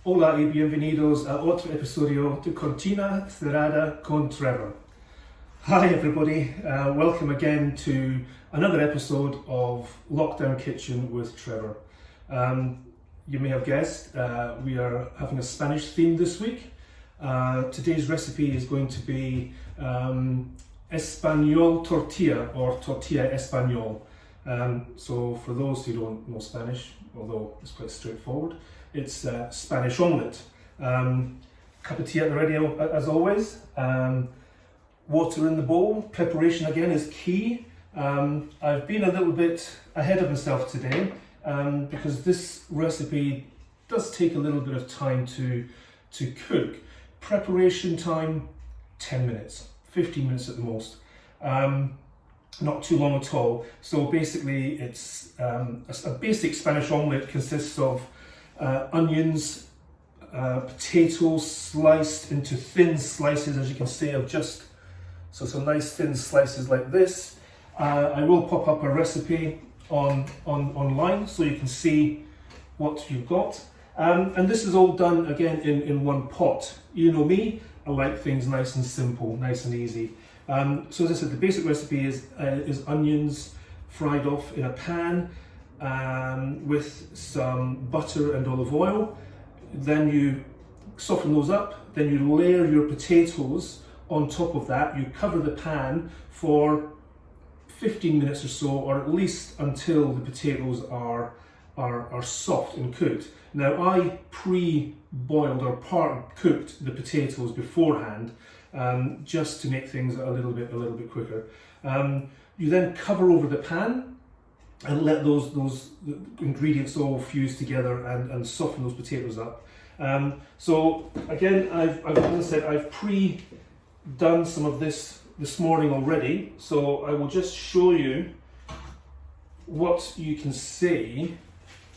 Hola y bienvenidos a otro episodio de Cocina Cerrada con Trevor. Hi everybody, welcome again to another episode of Lockdown Kitchen with Trevor. You may have guessed, we are having a Spanish theme this week. Today's recipe is going to be Español tortilla or tortilla español. So for those who don't know Spanish, although it's quite straightforward, it's Spanish omelette. Cup of tea at the ready as always. Water in the bowl. Preparation again is key. I've been a little bit ahead of myself today because this recipe does take a little bit of time to cook. Preparation time, 10 minutes, 15 minutes at the most. Not too long at all. So basically it's a basic Spanish omelette consists of onions, potatoes sliced into thin slices, as you can see, of just some nice thin slices like this. I will pop up a recipe online so you can see what you've got. And this is all done again in one pot. You know me, I like things nice and simple, nice and easy. So as I said, the basic recipe is onions fried off in a pan with some butter and olive oil. Then you soften those up, then you layer your potatoes on top of that. You cover the pan for 15 minutes or so, or at least until the potatoes are soft and cooked. Now I pre-boiled or part-cooked the potatoes beforehand, just to make things a little bit quicker. You then cover over the pan and let those ingredients all fuse together and soften those potatoes up. So again, as I said, I've pre-done some of this morning already, so I will just show you what you can see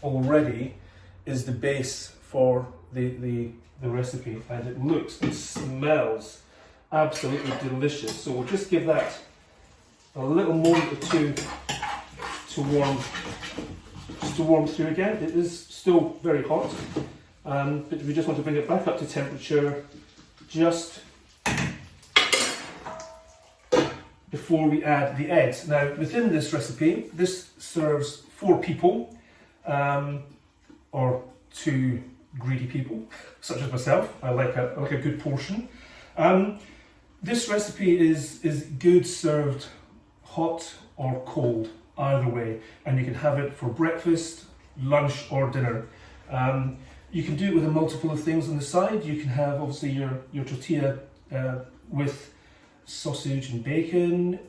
already is the base for the recipe, and it looks and smells absolutely delicious. So we'll just give that a little moment or two to warm through again. It is still very hot, but we just want to bring it back up to temperature just before we add the eggs. Now within this recipe, this serves 4 people, or 2 greedy people, such as myself. I like a good portion. This recipe is good served hot or cold, either way, and you can have it for breakfast, lunch or dinner. You can do it with a multiple of things on the side. You can have obviously your tortilla with sausage and bacon.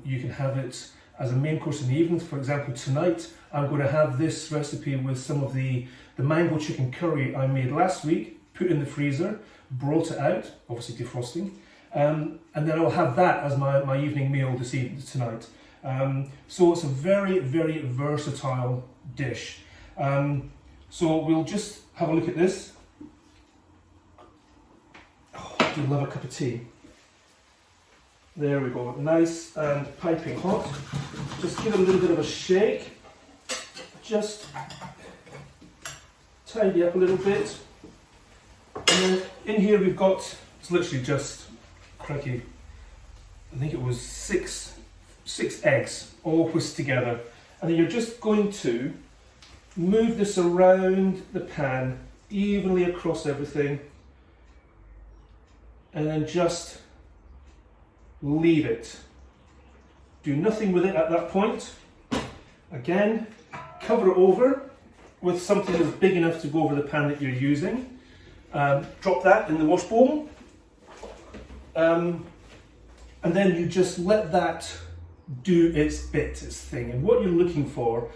You can have it as a main course in the evening. For example, tonight I'm going to have this recipe with some of the mango chicken curry I made last week, put in the freezer, brought it out, obviously defrosting, and then I'll have that as my evening meal tonight. So it's a very, very versatile dish. So we'll just have a look at this. Oh, I do love a cup of tea. There we go, nice and piping hot. Just give it a little bit of a shake. Just tidy up a little bit. And then in here we've got, it's literally just, crikey, I think it was six eggs all whisked together. And then you're just going to move this around the pan evenly across everything, and then just leave it. Do nothing with it at that point. Again, cover it over with something that's big enough to go over the pan that you're using. Drop that in the wash bowl. And then you just let that do its bit, its thing. And what you're looking for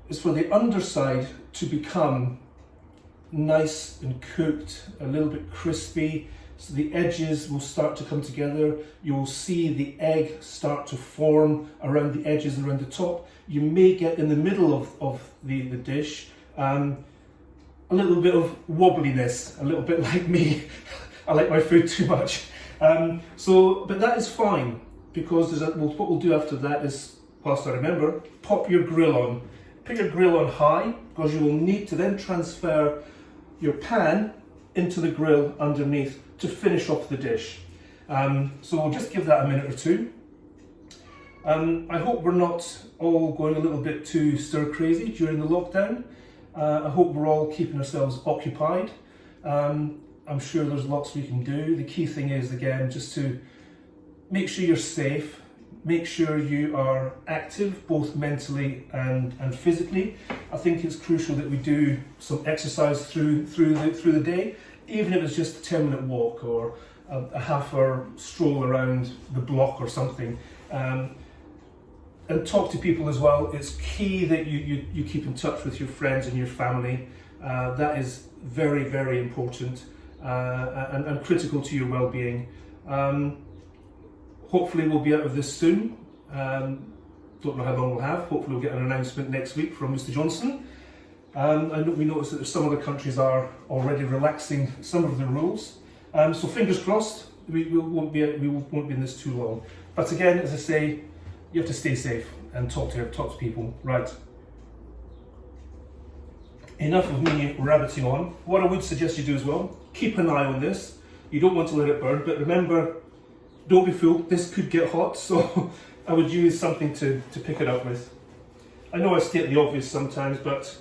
is for the underside to become nice and cooked, a little bit crispy, so the edges will start to come together. You will see the egg start to form around the edges and around the top. You may get in the middle of the dish a little bit of wobbliness, a little bit like me. I like my food too much. But that is fine, because what we'll do after that is, whilst I remember, pop your grill on. Put your grill on high, because you will need to then transfer your pan into the grill underneath to finish off the dish. So we'll just give that a minute or two. I hope we're not all going a little bit too stir crazy during the lockdown. I hope we're all keeping ourselves occupied. I'm sure there's lots we can do. The key thing is, again, just to make sure you're safe, make sure you are active, both mentally and physically. I think it's crucial that we do some exercise through the day, even if it's just a 10-minute walk or a half-hour stroll around the block or something. And talk to people as well. It's key that you keep in touch with your friends and your family. That is very, very important and critical to your well-being. Hopefully we'll be out of this soon. Don't know how long we'll have. Hopefully we'll get an announcement next week from Mr. Johnson. And we noticed that some other countries are already relaxing some of the rules. So fingers crossed, we won't be in this too long. But again, as I say, you have to stay safe and talk to people. Right. Enough of me rabbiting on. What I would suggest you do as well, keep an eye on this. You don't want to let it burn, but remember, don't be fooled, this could get hot, so I would use something to pick it up with. I know I state the obvious sometimes, but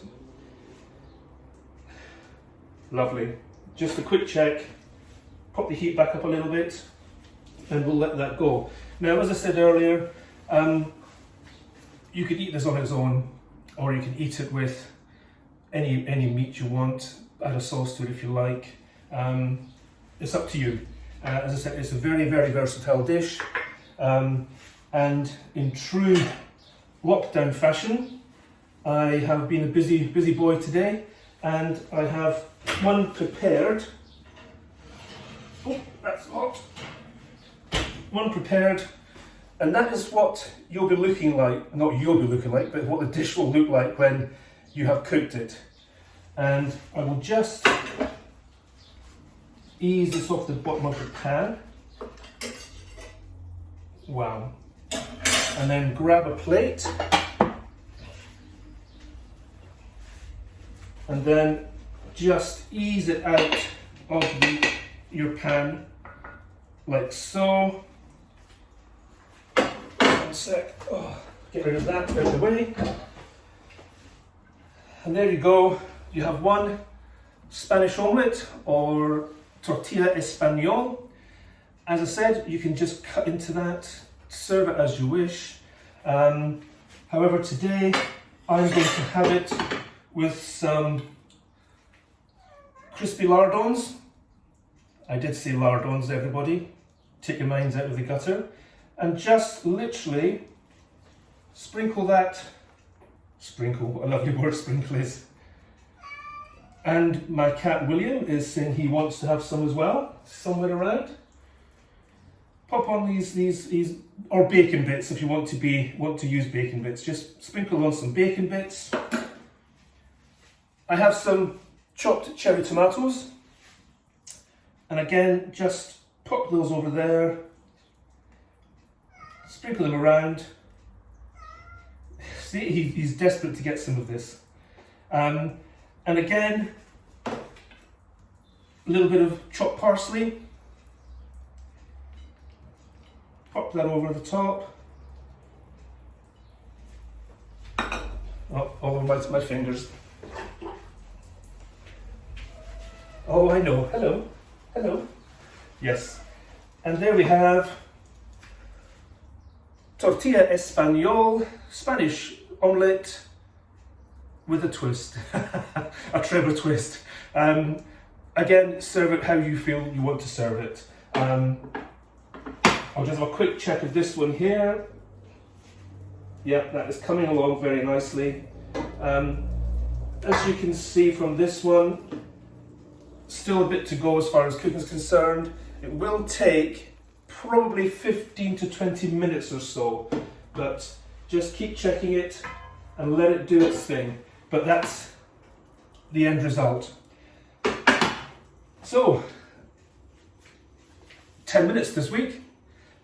lovely. Just a quick check, pop the heat back up a little bit, and we'll let that go. Now, as I said earlier, you could eat this on its own, or you can eat it with any meat you want, add a sauce to it if you like. It's up to you. As I said, it's a very, very versatile dish, and in true lockdown fashion, I have been a busy boy today, and I have one prepared. Oh, that's hot. One prepared. And that is what you'll be looking like, not you'll be looking like, but what the dish will look like when you have cooked it. And I will just ease this off the bottom of the pan. Wow. And then grab a plate. And then just ease it out of your pan, like so. One sec. Oh, get rid of that out of the way. And there you go. You have one Spanish omelette or tortilla español. As I said, you can just cut into that, serve it as you wish. However, today I'm going to have it with some crispy lardons. I did say lardons, everybody. Take your minds out of the gutter. And just literally sprinkle that, what a lovely word sprinkle is. And my cat William is saying he wants to have some as well, somewhere around. Pop on these or bacon bits if you want to use bacon bits. Just sprinkle on some bacon bits. I have some chopped cherry tomatoes, and again, just pop those over there. Sprinkle them around. See, he's desperate to get some of this. And again, a little bit of chopped parsley. Pop that over the top. Oh, all over my fingers. Oh, I know. Hello. Hello. Yes. And there we have tortilla español, Spanish omelette with a twist, a Trevor twist. Again, serve it how you feel you want to serve it. I'll just have a quick check of this one here. Yeah, that is coming along very nicely. As you can see from this one, still a bit to go as far as cooking is concerned. It will take probably 15 to 20 minutes or so, but just keep checking it and let it do its thing. But that's the end result. So, 10 minutes this week.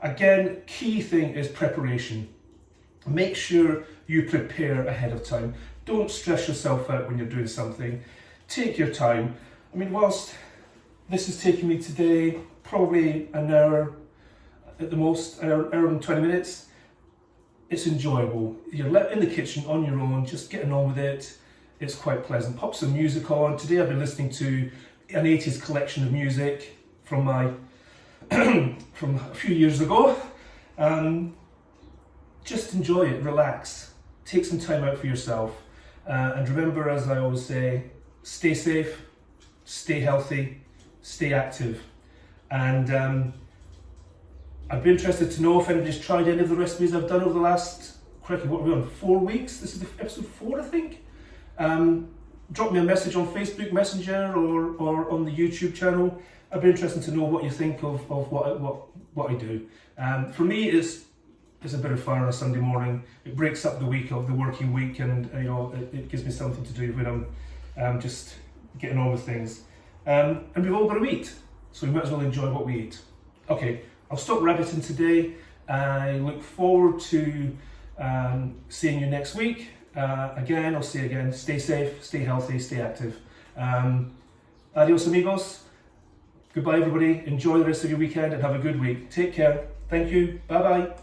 Again, key thing is preparation. Make sure you prepare ahead of time. Don't stress yourself out when you're doing something. Take your time. I mean, whilst this is taking me today probably an hour at the most, hour and 20 minutes, it's enjoyable. You're in the kitchen on your own, just getting on with it. It's quite pleasant. Pop some music on. Today I've been listening to an 80s collection of music from from a few years ago. Just enjoy it, relax, take some time out for yourself, and remember, as I always say, stay safe, stay healthy, stay active, and I'd be interested to know if anybody's tried any of the recipes I've done over the last, crikey, what are we on, 4 weeks? This is episode 4, I think. Drop me a message on Facebook Messenger or on the YouTube channel. I'd be interested to know what you think of what I do. For me, it's a bit of fun on a Sunday morning. It breaks up the week of the working week, and it gives me something to do when I'm just getting on with things. And we've all got to eat, so we might as well enjoy what we eat. Okay, I'll stop rabbiting today. I look forward to seeing you next week. Again, I'll say again, stay safe, stay healthy, stay active. Adios amigos. Goodbye everybody. Enjoy the rest of your weekend and have a good week. Take care. Thank you. Bye bye.